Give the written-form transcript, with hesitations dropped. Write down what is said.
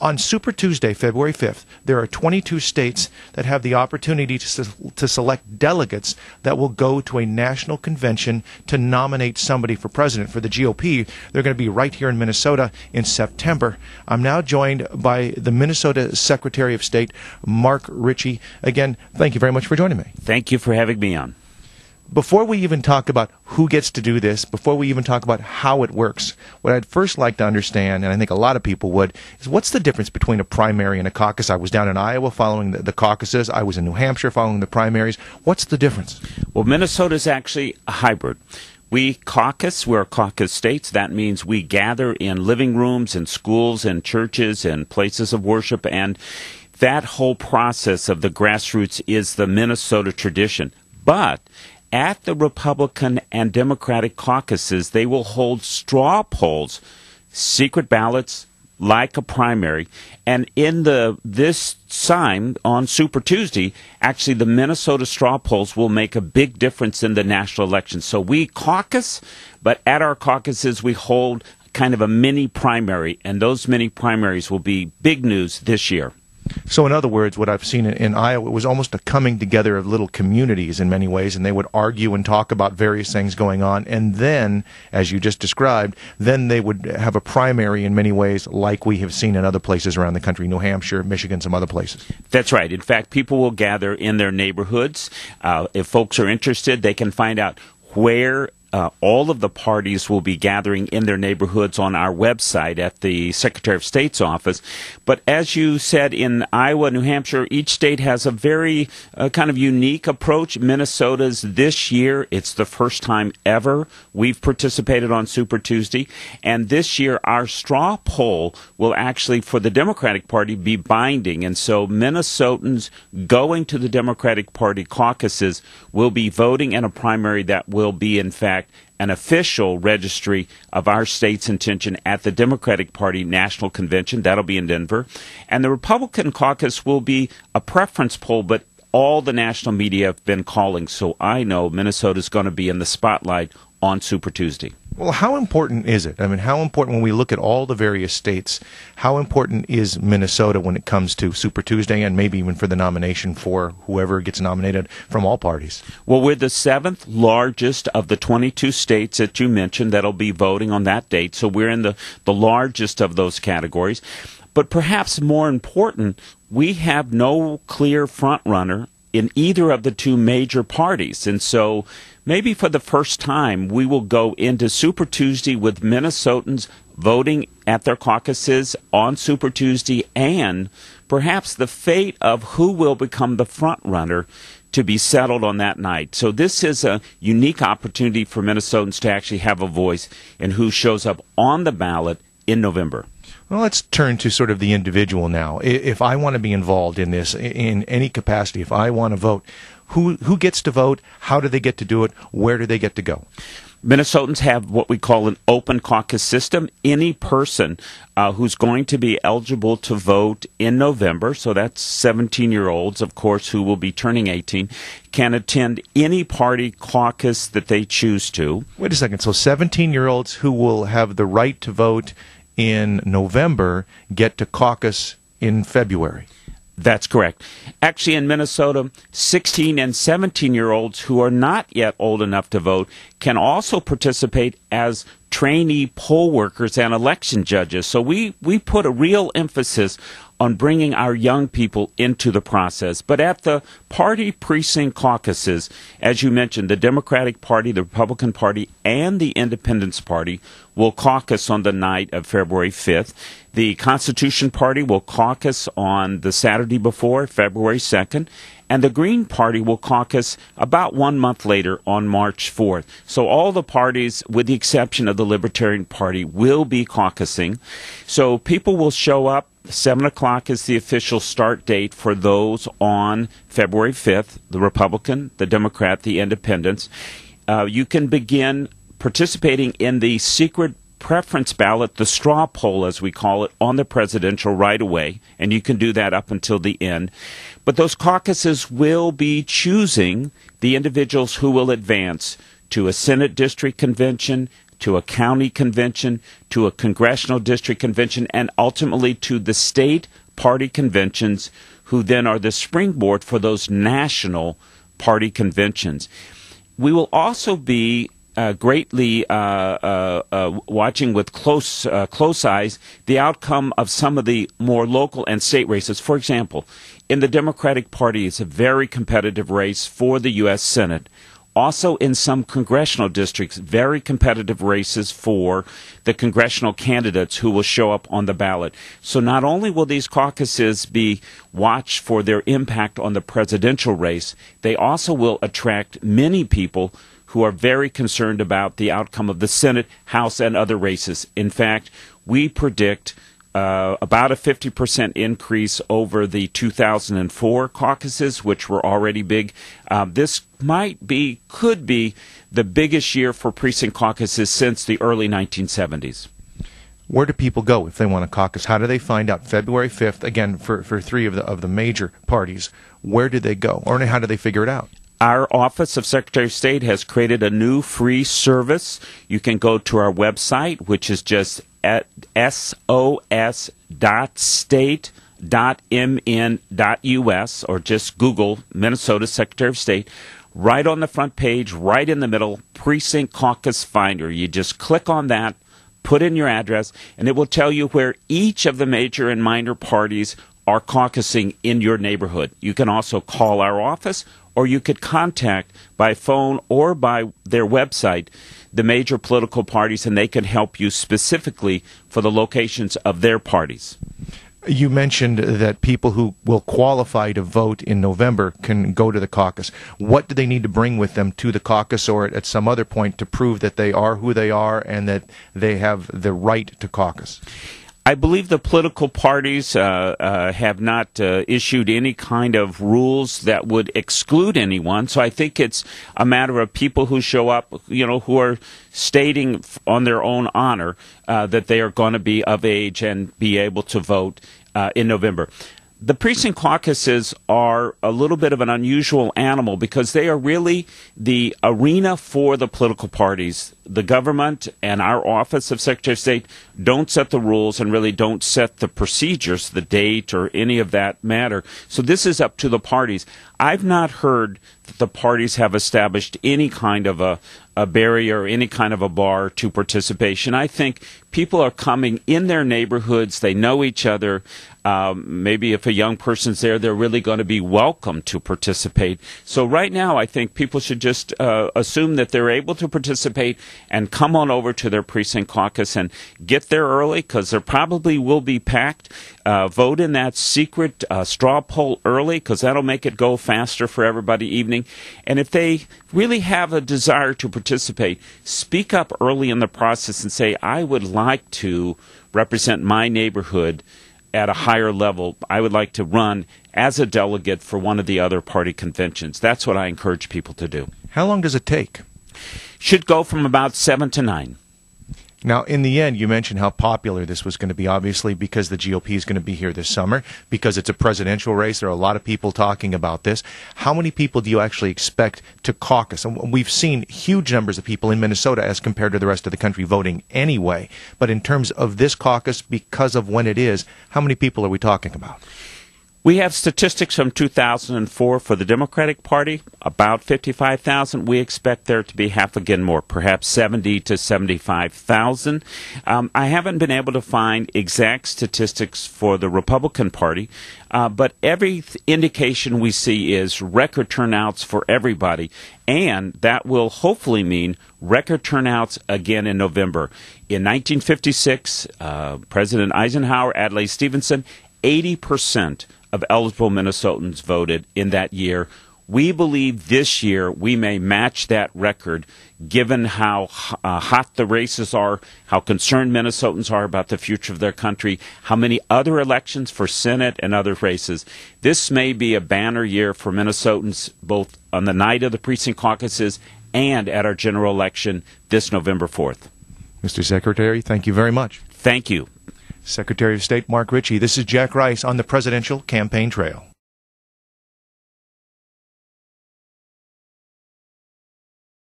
On Super Tuesday, February 5th, there are 22 states that have the opportunity to select delegates that will go to a national convention to nominate somebody for president. For the GOP, they're going to be right here in Minnesota in September. I'm now joined by the Minnesota Secretary of State, Mark Ritchie. Again, thank you very much for joining me. Thank you for having me on. Before we even talk about who gets to do this, before we even talk about how it works, what I'd first like to understand, and I think a lot of people would, is what's the difference between a primary and a caucus? I was down in Iowa following the caucuses. I was in New Hampshire following the primaries. What's the difference? Well, Minnesota is actually a hybrid. We caucus, we're a caucus states. That means we gather in living rooms and schools and churches and places of worship, and that whole process of the grassroots is the Minnesota tradition. But at the Republican and Democratic caucuses, they will hold straw polls, secret ballots, like a primary. And in this time on Super Tuesday, actually the Minnesota straw polls will make a big difference in the national election. So we caucus, but at our caucuses we hold kind of a mini primary, and those mini primaries will be big news this year. So in other words, what I've seen in Iowa, it was almost a coming together of little communities in many ways, and they would argue and talk about various things going on, and then, as you just described, then they would have a primary in many ways like we have seen in other places around the country, New Hampshire, Michigan, some other places. That's right. In fact, people will gather in their neighborhoods. If folks are interested, they can find out where all of the parties will be gathering in their neighborhoods on our website at the Secretary of State's office. But as you said, in Iowa, New Hampshire, each state has a very kind of unique approach. Minnesota's this year, it's the first time ever we've participated on Super Tuesday. And this year, our straw poll will actually, for the Democratic Party, be binding. And so Minnesotans going to the Democratic Party caucuses will be voting in a primary that will be, in fact, an official registry of our state's intention at the Democratic Party National Convention. That'll be in Denver. And the Republican caucus will be a preference poll, but all the national media have been calling, so I know Minnesota's going to be in the spotlight on Super Tuesday. Well, how important is it? I mean, how important, when we look at all the various states, how important is Minnesota when it comes to Super Tuesday and maybe even for the nomination for whoever gets nominated from all parties? Well, we're the 7th largest of the 22 states that you mentioned that'll be voting on that date, so we're in the largest of those categories. But perhaps more important, we have no clear front-runner in either of the two major parties, and so maybe for the first time, we will go into Super Tuesday with Minnesotans voting at their caucuses on Super Tuesday, and perhaps the fate of who will become the front runner to be settled on that night. So this is a unique opportunity for Minnesotans to actually have a voice in who shows up on the ballot in November. Well, let's turn to sort of the individual now. If I want to be involved in this in any capacity, if I want to vote, who gets to vote? How do they get to do it? Where do they get to go? Minnesotans have what we call an open caucus system. Any person who's going to be eligible to vote in November, so that's 17-year-olds, of course, who will be turning 18, can attend any party caucus that they choose to. Wait a second. So 17-year-olds who will have the right to vote in November get to caucus in February. That's correct. Actually, in Minnesota, 16 and 17-year-olds who are not yet old enough to vote can also participate as trainee poll workers and election judges. So we put a real emphasis on bringing our young people into the process. But at the party precinct caucuses, as you mentioned, the Democratic Party, the Republican Party, and the Independence Party will caucus on the night of February 5th. The Constitution Party will caucus on the Saturday before, February 2nd. And the Green Party will caucus about 1 month later on March 4th. So all the parties, with the exception of the Libertarian Party, will be caucusing. So people will show up. 7 o'clock is the official start date for those on February 5th, the Republican, the Democrat, the Independents. You can begin participating in the secret preference ballot, the straw poll, as we call it, on the presidential right away, and you can do that up until the end. But those caucuses will be choosing the individuals who will advance to a Senate district convention, to a county convention, to a congressional district convention, and ultimately to the state party conventions, who then are the springboard for those national party conventions. We will also be greatly watching with close eyes the outcome of some of the more local and state races. For example, in the Democratic Party, it's a very competitive race for the U.S. Senate. Also, in some congressional districts, very competitive races for the congressional candidates who will show up on the ballot. So not only will these caucuses be watched for their impact on the presidential race, they also will attract many people who are very concerned about the outcome of the Senate, House, and other races. In fact, we predict about a 50% increase over the 2004 caucuses, which were already big. This could be the biggest year for precinct caucuses since the early 1970s. Where do people go if they want to caucus? How do they find out? February 5th, again, for three of the major parties, where do they go? Or how do they figure it out? Our Office of Secretary of State has created a new free service. You can go to our website, which is just at sos.state.mn.us, or just Google Minnesota Secretary of State. Right on the front page, right in the middle, Precinct Caucus Finder. You just click on that, put in your address, and it will tell you where each of the major and minor parties are caucusing in your neighborhood. You can also call our office, or you could contact by phone or by their website the major political parties, and they can help you specifically for the locations of their parties. You mentioned that people who will qualify to vote in November can go to the caucus. What do they need to bring with them to the caucus or at some other point to prove that they are who they are and that they have the right to caucus? I believe the political parties have not issued any kind of rules that would exclude anyone. So I think it's a matter of people who show up, who are stating on their own honor that they are going to be of age and be able to vote in November. The precinct caucuses are a little bit of an unusual animal because they are really the arena for the political parties. The government and our Office of Secretary of State don't set the rules and really don't set the procedures, the date, or any of that matter. So this is up to the parties. I've not heard that the parties have established any kind of a barrier, any kind of a bar to participation. I think people are coming in their neighborhoods. They know each other. Maybe if a young person's there, they're really going to be welcome to participate. So right now, I think people should just assume that they're able to participate and come on over to their precinct caucus and get there early, because there probably will be packed. Vote in that secret straw poll early, because that'll make it go faster for everybody evening. And if they really have a desire to participate, speak up early in the process and say, I would like to represent my neighborhood at a higher level. I would like to run as a delegate for one of the other party conventions. That's what I encourage people to do. How long does it take? Should go from about 7 to 9. Now, in the end, you mentioned how popular this was going to be, obviously, because the GOP is going to be here this summer, because it's a presidential race. There are a lot of people talking about this. How many people do you actually expect to caucus? And we've seen huge numbers of people in Minnesota as compared to the rest of the country voting anyway. But in terms of this caucus, because of when it is, how many people are we talking about? We have statistics from 2004 for the Democratic Party, about 55,000. We expect there to be half again more, perhaps 70 to 75,000. I haven't been able to find exact statistics for the Republican Party, but every indication we see is record turnouts for everybody, and that will hopefully mean record turnouts again in November. In 1956, President Eisenhower, Adlai Stevenson, 80% of eligible Minnesotans voted in that year. We believe this year we may match that record, given how hot the races are, how concerned Minnesotans are about the future of their country, how many other elections for Senate and other races. This may be a banner year for Minnesotans, both on the night of the precinct caucuses and at our general election this November 4th. Mr. Secretary, thank you very much. Thank you. Secretary of State Mark Ritchie, this is Jack Rice on the Presidential Campaign Trail.